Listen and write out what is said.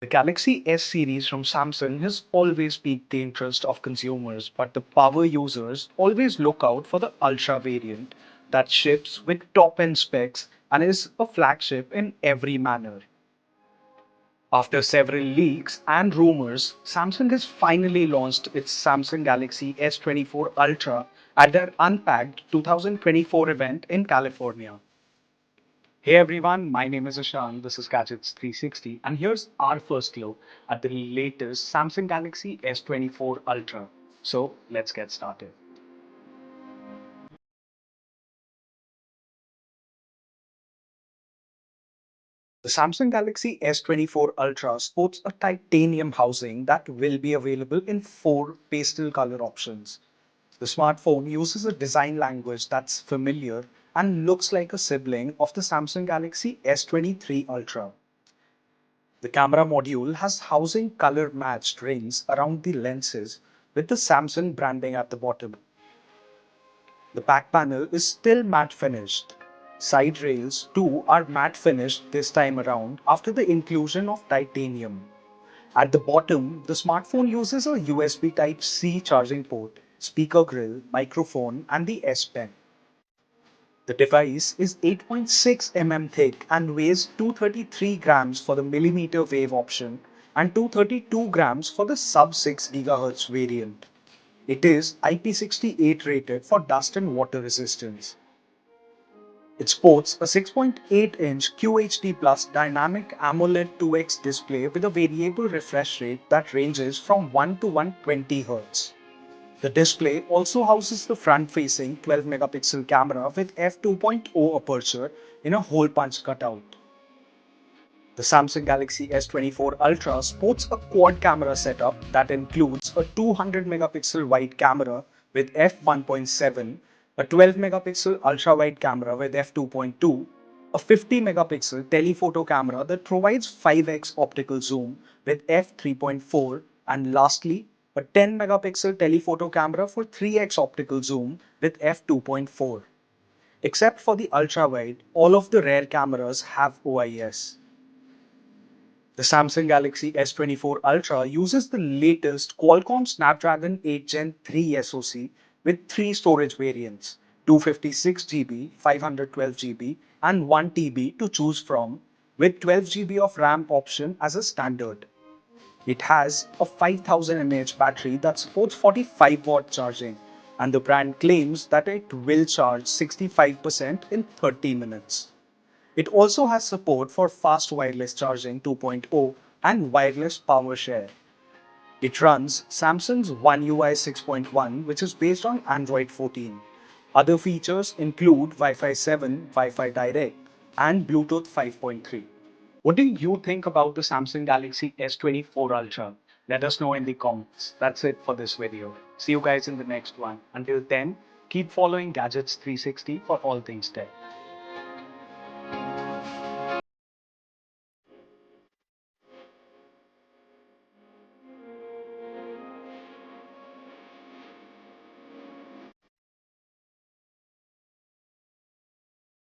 The Galaxy S series from Samsung has always piqued the interest of consumers, but the power users always look out for the Ultra variant that ships with top end specs and is a flagship in every manner. After several leaks and rumors, Samsung has finally launched its Samsung Galaxy S24 Ultra at their Unpacked 2024 event in California. Hey everyone, my name is Ashan. This is Gadgets 360, and here's our first look at the latest Samsung Galaxy S24 Ultra. So let's get started. The Samsung Galaxy S24 Ultra sports a titanium housing that will be available in four pastel color options. The smartphone uses a design language that's familiar and looks like a sibling of the Samsung Galaxy S23 Ultra. The camera module has housing color matched rings around the lenses with the Samsung branding at the bottom. The back panel is still matte finished. Side rails too are matte finished this time around after the inclusion of titanium. At the bottom, the smartphone uses a USB Type-C charging port, speaker grill, microphone, and the S Pen. The device is 8.6 thick and weighs 233 grams for the millimeter wave option and 232 grams for the sub 6 GHz variant. It is IP68 rated for dust and water resistance. It sports a 6.8-inch QHD Plus dynamic AMOLED 2X display with a variable refresh rate that ranges from 1 to 120 Hz. The display also houses the front-facing 12-megapixel camera with f2.0 aperture in a hole punch cutout. The Samsung Galaxy S24 Ultra sports a quad camera setup that includes a 200-megapixel wide camera with f1.7, a 12-megapixel ultra-wide camera with f2.2, a 50-megapixel telephoto camera that provides 5x optical zoom with f3.4, and lastly, a 10-megapixel telephoto camera for 3x optical zoom with f2.4. Except for the ultra-wide, all of the rear cameras have OIS. The Samsung Galaxy S24 Ultra uses the latest Qualcomm Snapdragon 8 Gen 3 SoC with three storage variants, 256 GB, 512 GB, and 1 TB to choose from, with 12 GB of RAM option as a standard. It has a 5000 mAh battery that supports 45-watt charging, and the brand claims that it will charge 65% in 30 minutes. It also has support for fast wireless charging 2.0 and wireless power share. It runs Samsung's One UI 6.1, which is based on Android 14. Other features include Wi-Fi 7, Wi-Fi Direct, and Bluetooth 5.3. What do you think about the Samsung Galaxy S24 Ultra? Let us know in the comments. That's it for this video. See you guys in the next one. Until then, keep following Gadgets 360 for all things tech.